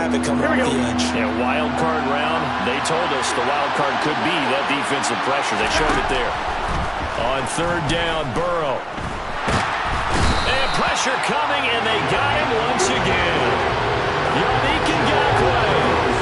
traffic coming off the edge. Yeah, wild card round. They told us the wild card could be that defensive pressure. They showed it there. On third down, Burrow. And pressure coming, and they got him once again. Yannick Ngakoue.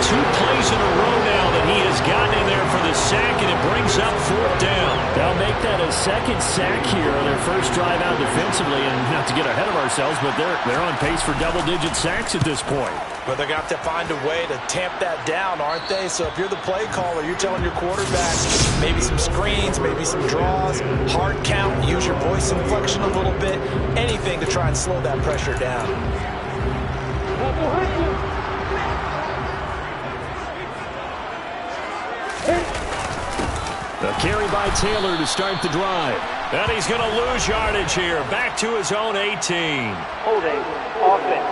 2 plays in a row now that he has gotten in there for the sack, and it brings up fourth down. They'll make that a second sack here on their first drive out defensively, and not to get ahead of ourselves, but they're on pace for double-digit sacks at this point. But they're going to have to find a way to tamp that down, aren't they? So if you're the play caller, you're telling your quarterback maybe some screens, maybe some draws, hard count, use your voice inflection a little bit, anything to try and slow that pressure down. A carry by Taylor to start the drive. And he's going to lose yardage here. Back to his own 18. Holding offense.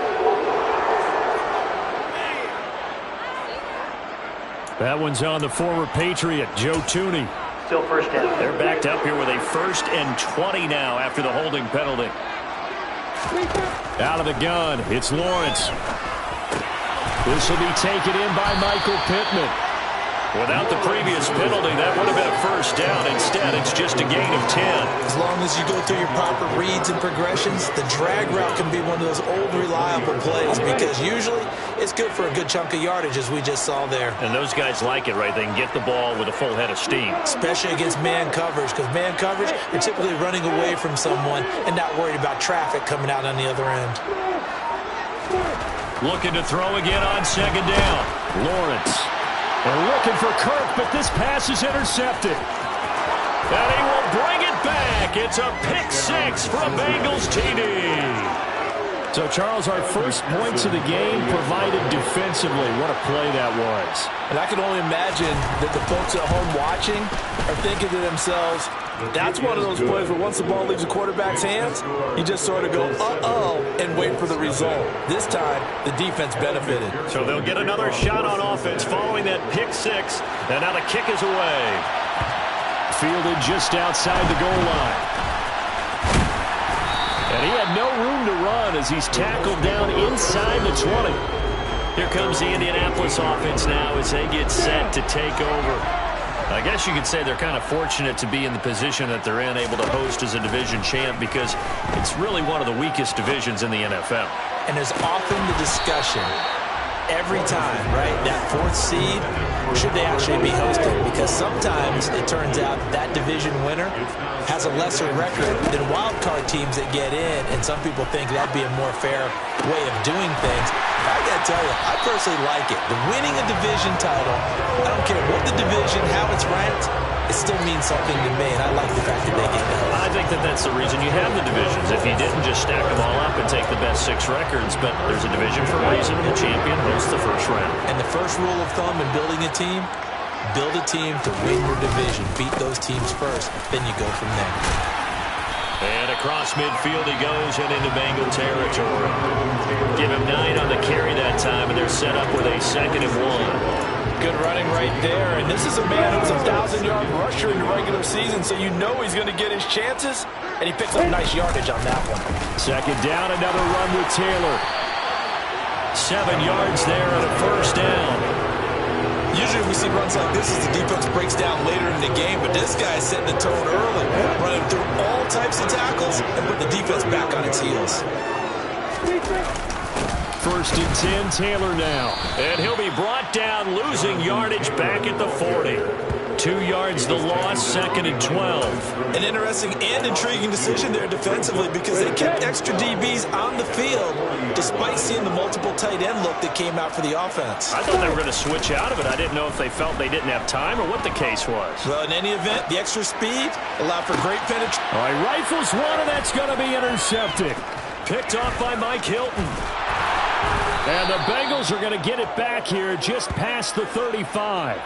That one's on the former Patriot, Joe Thuney. Still first down. They're backed up here with a 1st and 20 now after the holding penalty. Out of the gun, it's Lawrence. This will be taken in by Michael Pittman. Without the previous penalty, that would have been a first down. Instead, it's just a gain of 10. As long as you go through your proper reads and progressions, the drag route can be one of those old reliable plays because usually it's good for a good chunk of yardage, as we just saw there. And those guys like it, right? They can get the ball with a full head of steam. Especially against man coverage, because man coverage, you're typically running away from someone and not worried about traffic coming out on the other end. Looking to throw again on second down. Lawrence. They're looking for Kirk, but this pass is intercepted. And he will bring it back. It's a pick 6 from Bengals TD. So, Charles, our first points of the game provided defensively. What a play that was. And I can only imagine that the folks at home watching are thinking to themselves, that's one of those plays where once the ball leaves the quarterback's hands, you just sort of go, uh-oh, and wait for the result. This time, the defense benefited. So they'll get another shot on offense following that pick 6. And now the kick is away. Fielded just outside the goal line. And he had no room to run as he's tackled down inside the 20. Here comes the Indianapolis offense now as they get set to take over. I guess you could say they're kind of fortunate to be in the position that they're in, able to host as a division champ, because it's really one of the weakest divisions in the NFL. And there's often the discussion every time, right, that 4th seed, should they actually be hosted? Because sometimes it turns out that division winner has a lesser record than wild card teams that get in, and some people think that'd be a more fair way of doing things. I gotta tell you, I personally like it. The winning a division title, I don't care what the division, how it's ranked, it still means something to me, and I like the fact that they get that. I think that that's the reason you have the divisions. If you didn't just stack them all up and take the best 6 records, but there's a division for a reason. The champion hosts the first round. And the first rule of thumb in building a team, build a team to win your division. Beat those teams first, then you go from there. And across midfield he goes and into Bengal territory. Give him 9 on the carry that time, and they're set up with a 2nd and 1. Good running right there, and this is a man who's a 1,000-yard rusher in the regular season, so you know he's going to get his chances, and he picks up nice yardage on that one. Second down, another run with Taylor. 7 yards there and a first down. Usually we see runs like this as the defense breaks down later in the game, but this guy's setting the tone early, running through all types of tackles and put the defense back on its heels. 1st and 10, Taylor now. And he'll be brought down, losing yardage back at the 40. 2 yards the loss, 2nd and 12. An interesting and intriguing decision there defensively because they kept extra DBs on the field despite seeing the multiple tight end look that came out for the offense. I thought they were going to switch out of it. I didn't know if they felt they didn't have time or what the case was. Well, in any event, the extra speed allowed for great penetration. All right, rifles one, and that's going to be intercepted. Picked off by Mike Hilton. And the Bengals are going to get it back here just past the 35.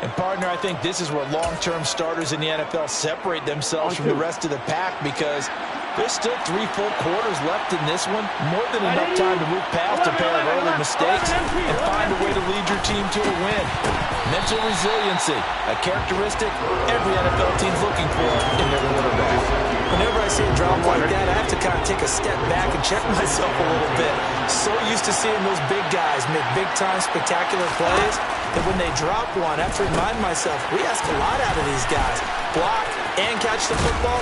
And, partner, I think this is where long-term starters in the NFL separate themselves from the rest of the pack because there's still 3 full quarters left in this one. More than enough time to move past a pair of early mistakes and find a way to lead your team to a win. Mental resiliency, a characteristic every NFL team's looking for in their quarterback. Whenever I see a drop like that, I have to kind of take a step back and check myself a little bit. So used to seeing those big guys make big-time spectacular plays that when they drop one, I have to remind myself, we ask a lot out of these guys. Block and catch the football,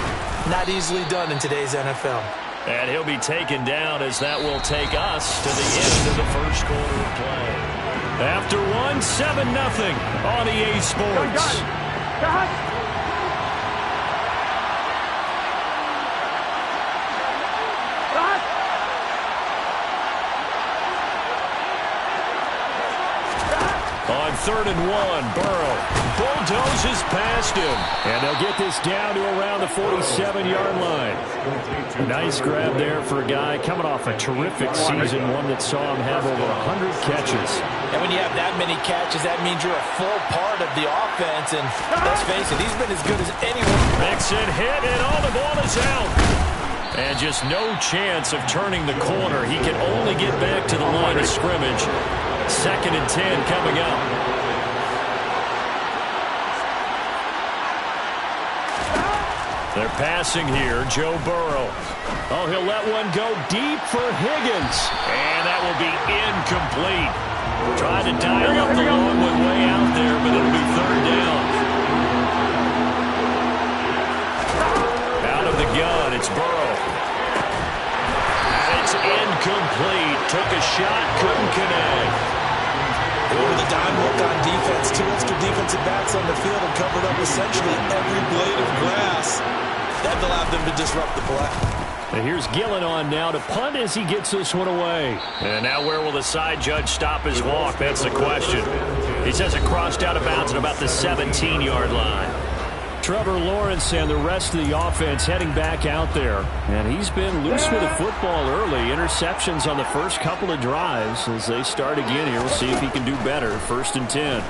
not easily done in today's NFL. And he'll be taken down as that will take us to the end of the first quarter of play. After one, 7-0 on EA Sports. On 3rd and 1, Burrow bulldozes past him. And they'll get this down to around the 47-yard line. Nice grab there for a guy coming off a terrific season, one that saw him have over 100 catches. And when you have that many catches, that means you're a full part of the offense. And let's face it, he's been as good as anyone. Mixon hit, and all the ball is out. And just no chance of turning the corner. He can only get back to the line of scrimmage. 2nd and 10 coming up. They're passing here. Joe Burrow. Oh, he'll let one go deep for Higgins. And that will be incomplete. Tried to dial up the long one way out there, but it'll be 3rd down. Out of the gun, it's Burrow. And it's incomplete. Took a shot, couldn't connect. Over the dime look on defense. 2 extra defensive backs on the field and covered up essentially every blade of grass. That allowed them to disrupt the play. And here's Gillen on now to punt as he gets this one away. And now where will the side judge stop his walk? That's the question. He says it crossed out of bounds at about the 17-yard line. Trevor Lawrence and the rest of the offense heading back out there. And he's been loose with the football early. Interceptions on the first couple of drives. As they start again here, we'll see if he can do better. 1st and 10.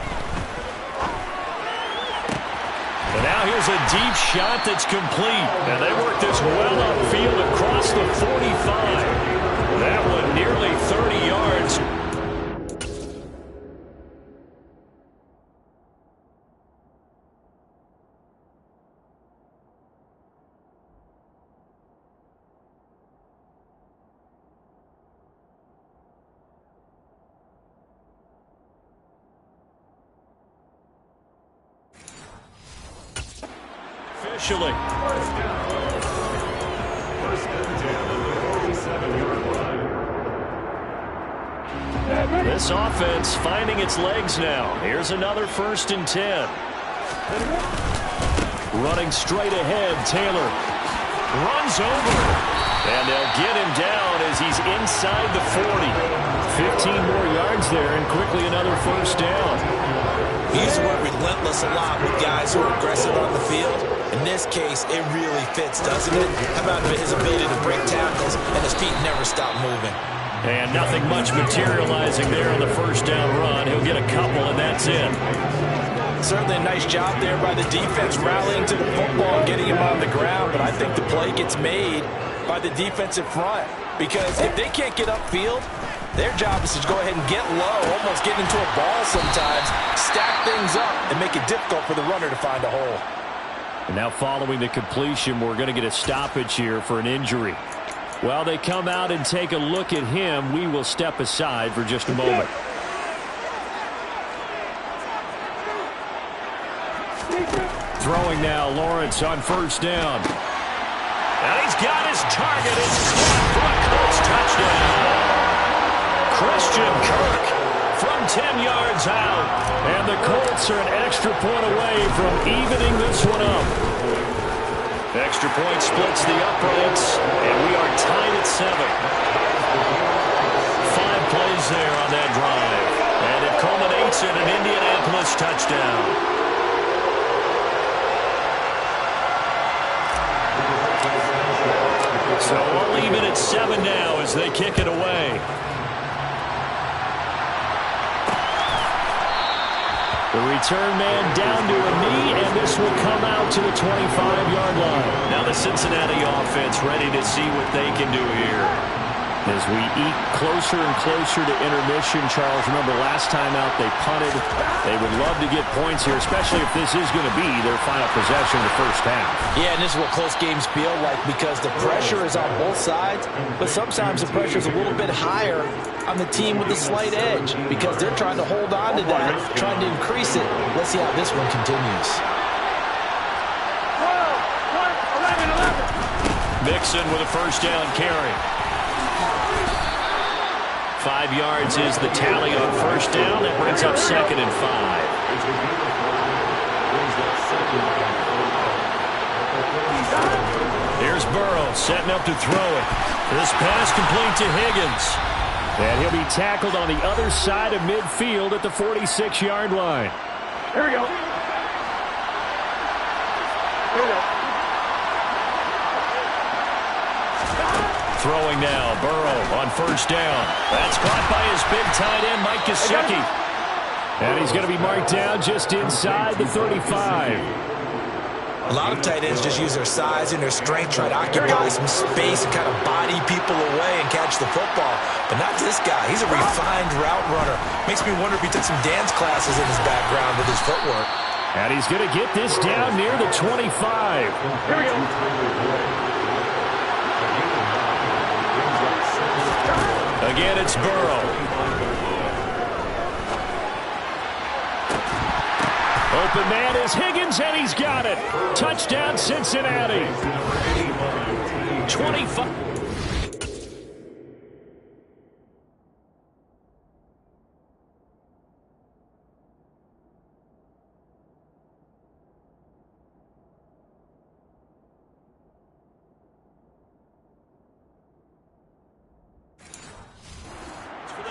And now here's a deep shot that's complete. And they work this well upfield across the 45. That one nearly 30 yards. Officially. This offense finding its legs now. Here's another 1st and 10. Running straight ahead, Taylor runs over. And they'll get him down as he's inside the 40. 15 more yards there and quickly another 1st down. We use the word relentless a lot with guys who are aggressive on the field. In this case, it really fits, doesn't it? How about his ability to break tackles and his feet never stop moving? And nothing much materializing there on the 1st down run. He'll get a couple, and that's it. Certainly a nice job there by the defense rallying to the football and getting him on the ground. But I think the play gets made by the defensive front. Because if they can't get upfield, their job is to go ahead and get low, almost get into a ball sometimes, stack things up, and make it difficult for the runner to find a hole. And now following the completion, we're going to get a stoppage here for an injury. While they come out and take a look at him, we will step aside for just a moment. Throwing now, Lawrence on 1st down. And he's got his target. It's caught for a Colts touchdown. Christian Kirk from 10 yards out. And the Colts are an extra point away from evening this one up. Extra point splits the uprights, and we are tied at 7. 5 plays there on that drive. And it culminates in an Indianapolis touchdown. So we'll leave it at 7 now as they kick it away. The return man down to a knee, and this will come out to the 25-yard line. Now the Cincinnati offense ready to see what they can do here. As we eat closer and closer to intermission, Charles, remember last time out they punted. They would love to get points here, especially if this is going to be their final possession of the first half. Yeah, and this is what close games feel like because the pressure is on both sides, but sometimes the pressure is a little bit higher on the team with the slight edge because they're trying to hold on to that, trying to increase it. Let's see how this one continues. 12, 11. Mixon with a first down carry. 5 yards is the tally on first down. That brings up 2nd and 5. Here's Burrow setting up to throw it. This pass complete to Higgins. And he'll be tackled on the other side of midfield at the 46-yard line. Here we go. Here we go. Throwing now, Burrow on first down. That's caught by his big tight end, Mike Gesicki. And he's going to be marked down just inside the 35. A lot of tight ends just use their size and their strength, try to occupy some space and kind of body people away and catch the football. But not this guy. He's a refined route runner. Makes me wonder if he took some dance classes in his background with his footwork. And he's going to get this down near the 25. Here we go. Again, it's Burrow. Open man is Higgins, and he's got it. Touchdown, Cincinnati. 25.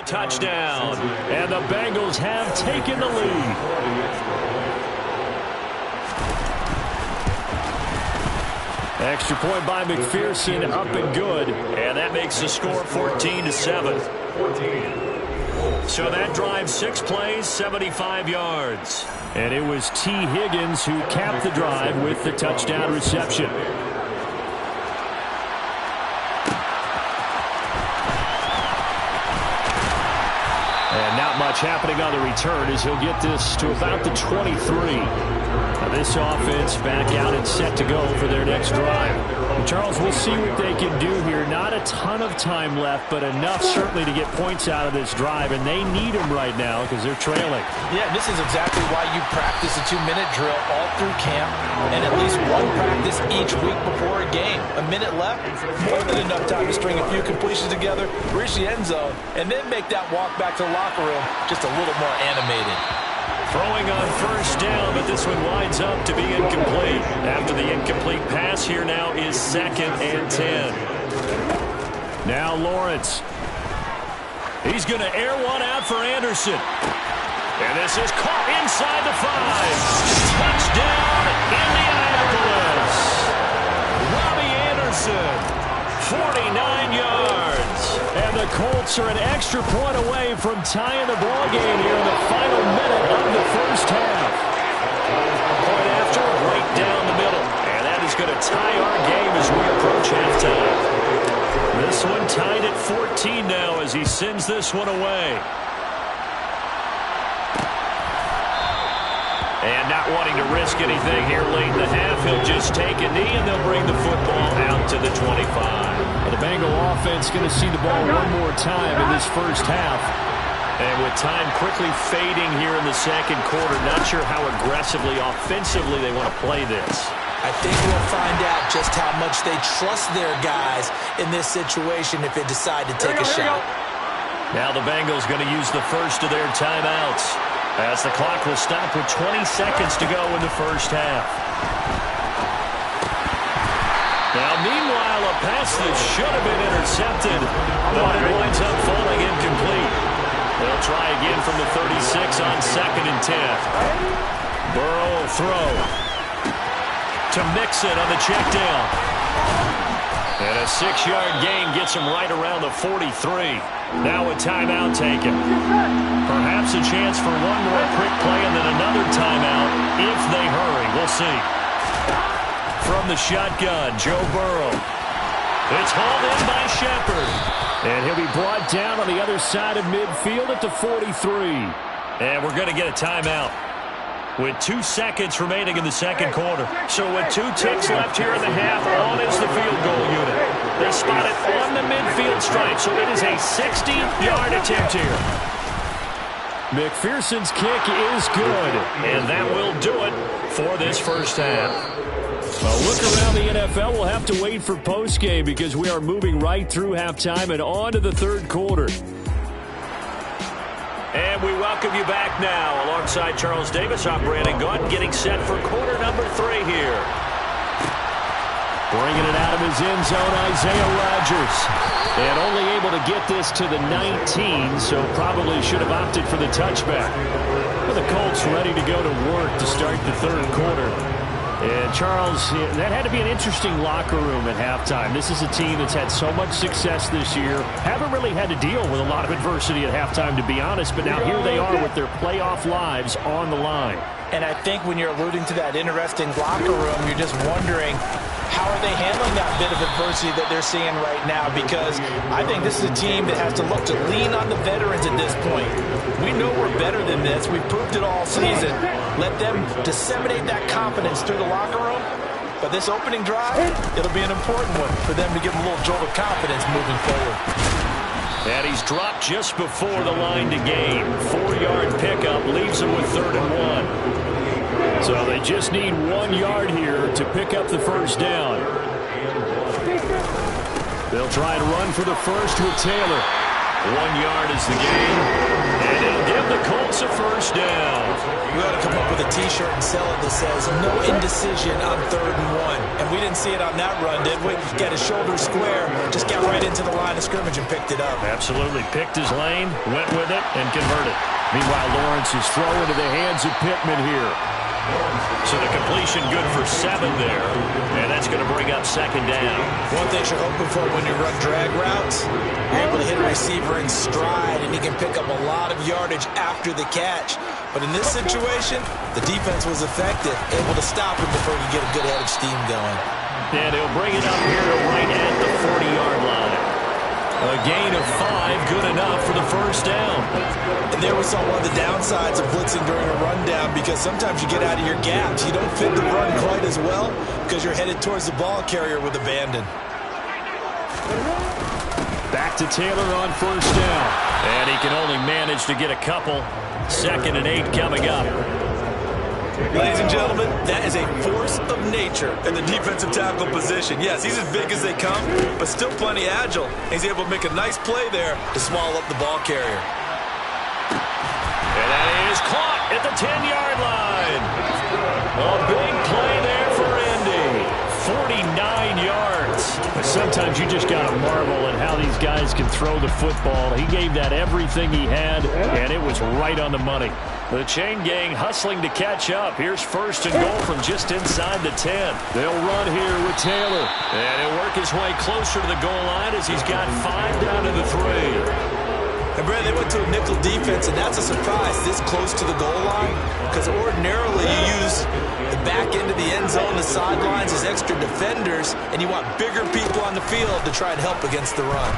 Touchdown. And the Bengals have taken the lead. Extra point by McPherson, up and good. And that makes the score 14-7. So that drive 6 plays, 75 yards. And it was T. Higgins who capped the drive with the touchdown reception. And not much happening on the return as he'll get this to about the 23. Now this offense back out and set to go for their next drive. And Charles, we'll see what they can do here. Not a ton of time left, but enough certainly to get points out of this drive. And they need them right now because they're trailing. Yeah, this is exactly why you practice a 2-minute drill all through camp and at least one practice each week before a game. A minute left, more than enough time to string a few completions together, reach the end zone, and then make that walk back to the locker room just a little more animated. Throwing on first down, but this one winds up to be incomplete. After the incomplete pass, here now is 2nd and 10. Now Lawrence. He's going to air one out for Anderson. And this is caught inside the 5. Touchdown, Indianapolis. Robbie Anderson, 49 yards. And the Colts are an extra point away from tying the ball game here in the final minute of the first half. Point after, right down the middle. And that is going to tie our game as we approach halftime. This one tied at 14 now as he sends this one away. And not wanting to risk anything here late in the half, he'll just take a knee and they'll bring the football out to the 25. Well, the Bengal offense going to see the ball one more time in this first half. And with time quickly fading here in the second quarter, not sure how aggressively, offensively they want to play this. I think we'll find out just how much they trust their guys in this situation if they decide to take a shot. Now the Bengals going to use the first of their timeouts as the clock will stop with 20 seconds to go in the first half. Now, meanwhile, a pass that should have been intercepted, but it winds up falling incomplete. They'll try again from the 36 on 2nd and 10. Burrow will throw to Mixon on the check down. And a 6-yard gain gets him right around the 43. Now a timeout taken. Perhaps a chance for one more quick play and then another timeout if they hurry. We'll see. From the shotgun, Joe Burrow. It's hauled in by Shepard. And he'll be brought down on the other side of midfield at the 43. And we're going to get a timeout with 2 seconds remaining in the second quarter. So with 2 ticks left here in the half, on is the field goal unit. They spot it on the midfield stripe, so it is a 60-yard attempt here. McPherson's kick is good. And that will do it for this first half. A look around the NFL, we'll have to wait for postgame because we are moving right through halftime and on to the third quarter. And we welcome you back now. Alongside Charles Davis, I'm Brandon Gaudin, getting set for quarter number 3 here. Bringing it out of his end zone, Isaiah Rodgers. And only able to get this to the 19, so probably should have opted for the touchback. But the Colts ready to go to work to start the third quarter. And, Charles, that had to be an interesting locker room at halftime. This is a team that's had so much success this year. Haven't really had to deal with a lot of adversity at halftime, to be honest. But now here they are with their playoff lives on the line. And I think when you're alluding to that interesting locker room, you're just wondering, how are they handling that bit of adversity that they're seeing right now? Because I think this is a team that has to look to lean on the veterans at this point. We know we're better than this. We've proved it all season. Let them disseminate that confidence through the locker room. But this opening drive, it'll be an important one for them to give them a little jolt of confidence moving forward. And he's dropped just before the line to gain. 4-yard pickup leaves him with 3rd and 1. So they just need 1 yard here to pick up the first down. They'll try and run for the first with Taylor. 1 yard is the gain, and it'll give the Colts a first down. We ought to come up with a T-shirt and sell it that says, no indecision on 3rd and 1. And we didn't see it on that run, did we? Got his shoulder square, just got right into the line of scrimmage and picked it up. Absolutely. Picked his lane, went with it, and converted. Meanwhile, Lawrence is throwing to the hands of Pittman here. So the completion good for 7 there, and that's going to bring up 2nd down. One thing you're hoping for when you run drag routes, you're able to hit a receiver in stride, and he can pick up a lot of yardage after the catch. But in this situation, the defense was effective, able to stop him before he could get a good head of steam going. And he'll bring it up here to right at the 40-yard line. A gain of 5, good enough for the first down. And there we saw one of the downsides of blitzing during a rundown, because sometimes you get out of your gaps. You don't fit the run quite as well because you're headed towards the ball carrier with abandon. Back to Taylor on first down. And he can only manage to get a couple. 2nd and 8 coming up. Ladies and gentlemen, that is a force of nature in the defensive tackle position. Yes, he's as big as they come, but still plenty agile. He's able to make a nice play there to swallow up the ball carrier. And that is caught at the 10-yard line. A big play there for Indy. 49 yards. Sometimes you just got to marvel at how these guys can throw the football. He gave that everything he had, and it was right on the money. The chain gang hustling to catch up. Here's 1st and goal from just inside the 10. They'll run here with Taylor. And he'll work his way closer to the goal line as he's got 5 down to the 3. And, Brad, they went to a nickel defense, and that's a surprise this close to the goal line, because ordinarily you use the back end of the end zone, the sidelines as extra defenders, and you want bigger people on the field to try and help against the run.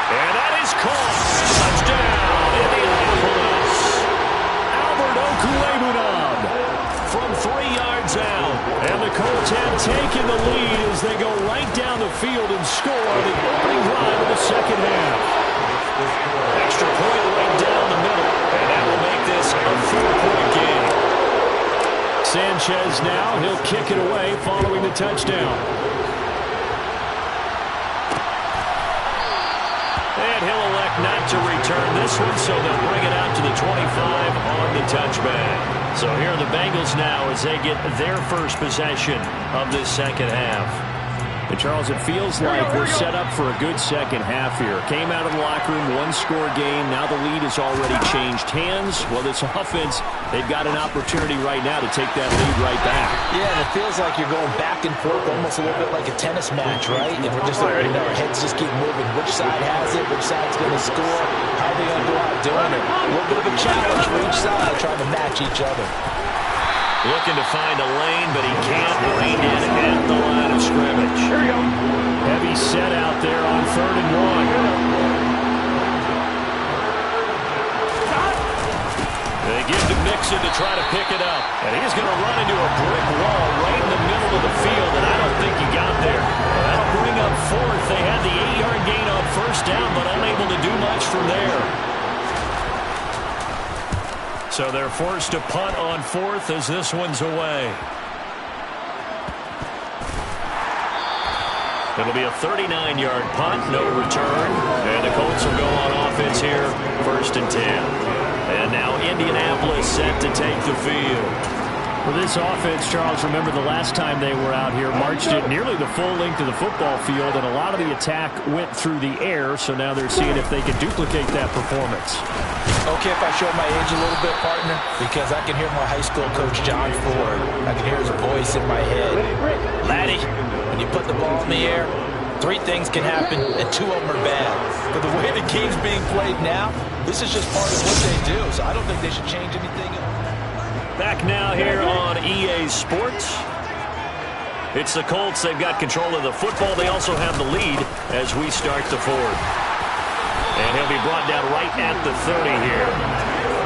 And that is caught. Touchdown, Indianapolis. Albert Okwuegbunam from 3 yards out. And the Colts have taken the lead as they go right down the field and score the opening drive of the second half. Extra point right down the middle, and that will make this a 4-point game. Sanchez now, he'll kick it away following the touchdown. And he'll elect not to return this one, so they'll bring it out to the 25 on the touchback. So here are the Bengals now as they get their first possession of this second half. And Charles, it feels like we're set up for a good second half here. Came out of the locker room, 1-score game. Now the lead has already changed hands. Well, this offense, they've got an opportunity right now to take that lead right back. Yeah, and it feels like you're going back and forth almost a little bit like a tennis match, right? And we're just our heads just keep moving. Which side has it? Which side's going to score? How are they going to go out doing it? A little bit of a challenge for each side trying to match each other. Looking to find a lane, but he can't. Reined in at the line of scrimmage. Here we go. Heavy set out there on 3rd and 1. They give to Mixon to try to pick it up. And he's going to run into a brick wall right in the middle of the field, and I don't think he got there. That'll bring up 4th. They had the 8-yard gain on 1st down, but unable to do much from there. So they're forced to punt on 4th as this one's away. It'll be a 39-yard punt, no return. And the Colts will go on offense here, 1st and 10. And now Indianapolis set to take the field. For this offense, Charles, remember the last time they were out here, marched it nearly the full length of the football field, and a lot of the attack went through the air, so now they're seeing if they can duplicate that performance. Okay, if I show my age a little bit, partner, because I can hear my high school coach, John Ford. I can hear his voice in my head. Laddie, when you put the ball in the air, 3 things can happen, and 2 of them are bad. But the way the game's being played now, this is just part of what they do, so I don't think they should change anything. Back now here on EA Sports. It's the Colts. They've got control of the football. They also have the lead as we start the 4th. And he'll be brought down right at the 30 here.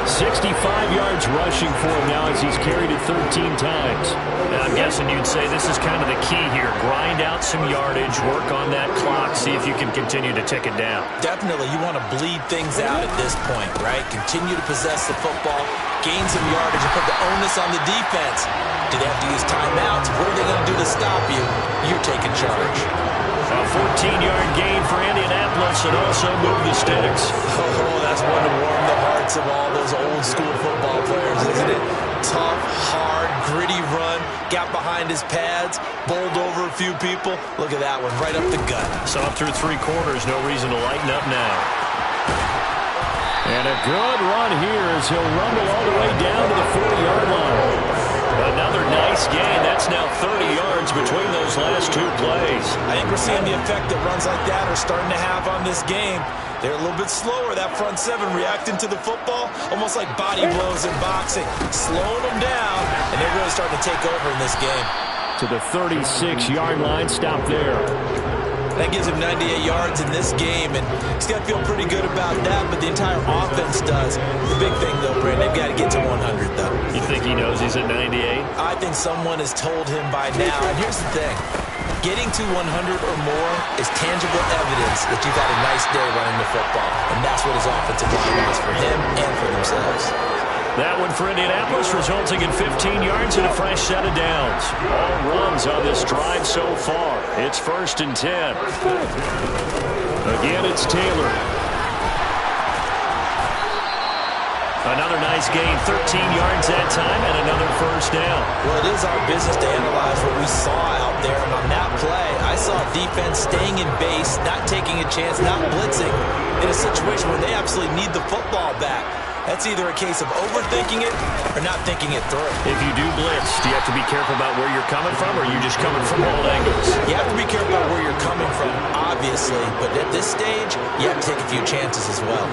65 yards rushing for him now as he's carried it 13 times. Now I'm guessing you'd say this is kind of the key here. Grind out some yardage, work on that clock, see if you can continue to tick it down. Definitely, you want to bleed things out at this point, right? Continue to possess the football, gain some yardage, and put the onus on the defense. Do they have to use timeouts? What are they going to do to stop you? You're taking charge. A 14-yard gain for Indianapolis and also move the sticks. Oh, that's one to warm the hearts of all those old-school football players, isn't it? Tough, hard, gritty run, got behind his pads, bowled over a few people. Look at that one, right up the gut. So up through 3 quarters, no reason to lighten up now. And a good run here as he'll rumble all the way down to the 40-yard line. Another nice gain. That's now 30 yards between those last 2 plays. I think we're seeing the effect that runs like that are starting to have on this game. They're a little bit slower, that front 7 reacting to the football, almost like body blows in boxing, slowing them down, and they're really starting to take over in this game. To the 36-yard line, stop there. That gives him 98 yards in this game, and he's got to feel pretty good about that, but the entire offense does. The big thing, though, Brandon, they've got to get to 100, though. You think he knows he's at 98? I think someone has told him by now, and here's the thing. Getting to 100 or more is tangible evidence that you've had a nice day running the football, and that's what his offensive line wants for him and for themselves. That one for Indianapolis, resulting in 15 yards and a fresh set of downs. All runs on this drive so far. It's 1st and 10. Again, it's Taylor. Another nice gain, 13 yards that time, and another 1st down. Well, it is our business to analyze what we saw out there, and on that play, I saw defense staying in base, not taking a chance, not blitzing, in a situation where they absolutely need the football back. That's either a case of overthinking it or not thinking it through. If you do blitz, do you have to be careful about where you're coming from, or are you just coming from all angles? You have to be careful about where you're coming from, obviously, but at this stage, you have to take a few chances as well.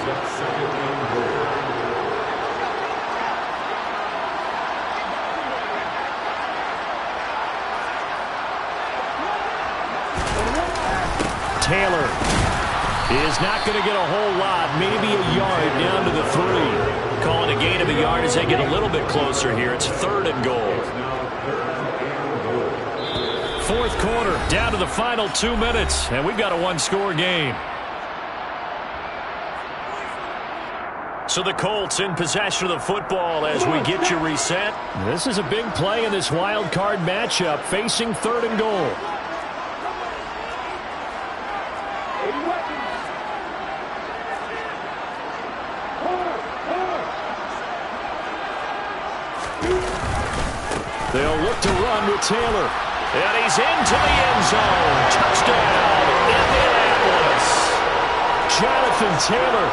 Taylor is not going to get a whole lot, maybe a yard down to the 3. Calling a gain of a yard as they get a little bit closer here. It's 3rd and goal. 4th quarter, down to the final 2 minutes, and we've got a 1-score game. So the Colts in possession of the football as we get you reset. This is a big play in this wild card matchup, facing 3rd and goal. They'll look to run with Taylor. And he's into the end zone. Touchdown, Indianapolis. Jonathan Taylor.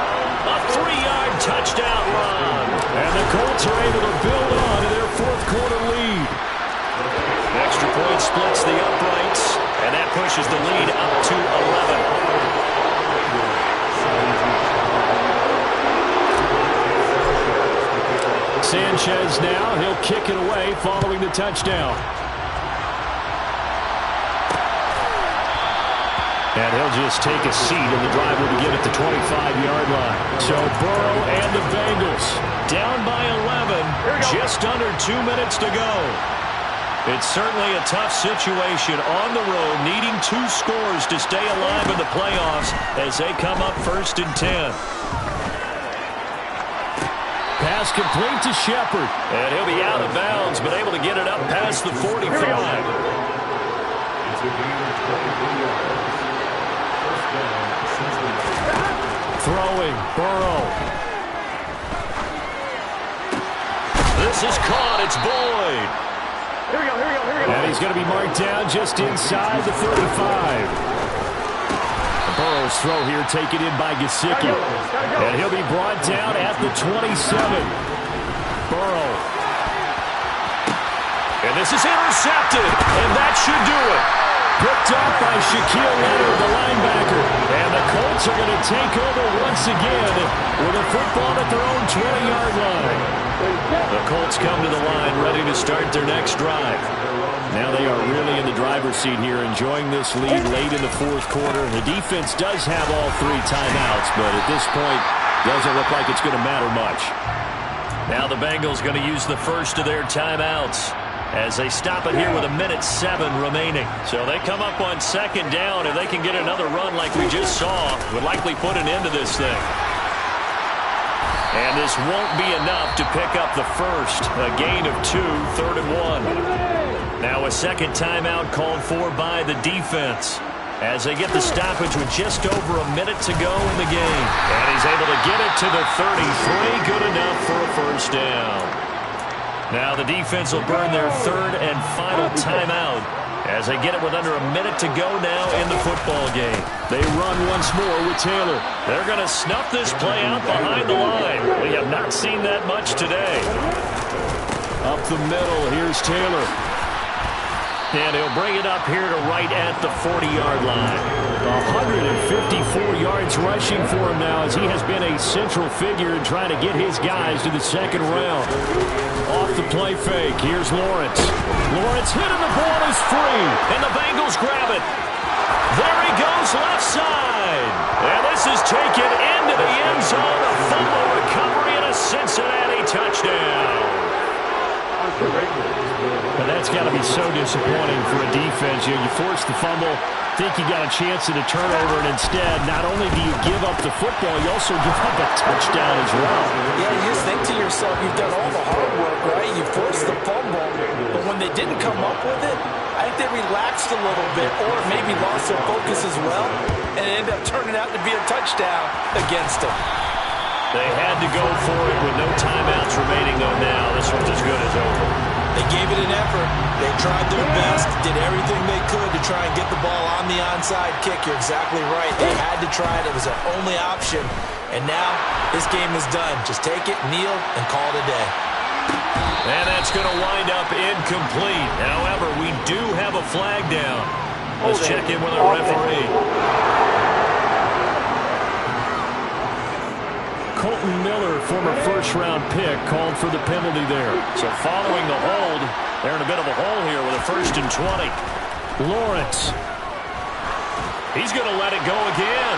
A 3-yard touchdown run. And the Colts are able to build on to their 4th quarter lead. Extra point splits the uprights, and that pushes the lead up to 11. Sanchez now. He'll kick it away following the touchdown. And he'll just take a seat, and the drive will begin at the 25-yard line. So Burrow and the Bengals down by 11, just under 2 minutes to go. It's certainly a tough situation on the road, needing 2 scores to stay alive in the playoffs as they come up 1st and 10. Pass complete to Shepard. And he'll be out of bounds, but able to get it up past the 45. Throwing, Burrow. This is caught. It's Boyd. Here we go. And he's going to be marked down just inside the 35. Burrow's throw here taken in by Gesicki. And he'll be brought down at the 27. Burrow. And this is intercepted. And that should do it. Picked off by Shaquille Leonard, the linebacker. And the Colts are going to take over once again with a football at their own 20-yard line. The Colts come to the line ready to start their next drive. Now they are really in the driver's seat here, enjoying this lead late in the 4th quarter. The defense does have all 3 timeouts, but at this point, doesn't look like it's going to matter much. Now the Bengals going to use the first of their timeouts as they stop it here with 1:07 remaining. So they come up on 2nd down. If they can get another run like we just saw, would likely put an end to this thing. And this won't be enough to pick up the first. A gain of 2, 3rd and 1. Now a second timeout called for by the defense as they get the stoppage with just over a minute to go in the game. And he's able to get it to the 33. Good enough for a first down. Now the defense will burn their 3rd and final timeout as they get it with under a minute to go now in the football game. They run once more with Taylor. They're going to snuff this play out behind the line. We have not seen that much today. Up the middle, here's Taylor. And he'll bring it up here to right at the 40-yard line. 154 yards rushing for him now as he has been a central figure in trying to get his guys to the 2nd round. Off the play fake, here's Lawrence. Lawrence hit and the ball is free. And the Bengals grab it. There he goes left side. And this is taken into the end zone. A fumble recovery and a Cincinnati touchdown. But that's got to be so disappointing for a defense. You force the fumble, think you got a chance at a turnover, and instead, not only do you give up the football, you also give up a touchdown as well. Yeah, you just think to yourself, you've done all the hard work, right? You forced the fumble, but when they didn't come up with it, I think they relaxed a little bit or maybe lost their focus as well, and it ended up turning out to be a touchdown against them. They had to go for it with no timeouts remaining, though now. This one's as good as over. They gave it an effort. They tried their best, did everything they could to try and get the ball on the onside kick. You're exactly right. They had to try it. It was their only option. And now this game is done. Just take it, kneel, and call it a day. And that's going to wind up incomplete. However, we do have a flag down. Let's check in with our referee. Colton Miller, former first-round pick, called for the penalty there. So following the hold, they're in a bit of a hole here with a 1st and 20. Lawrence. He's going to let it go again.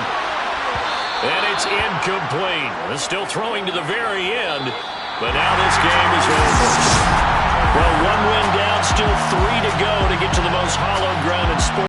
And it's incomplete. They're still throwing to the very end, but now this game is over. Well, 1 win down, still 3 to go to get to the most hallowed ground in sports.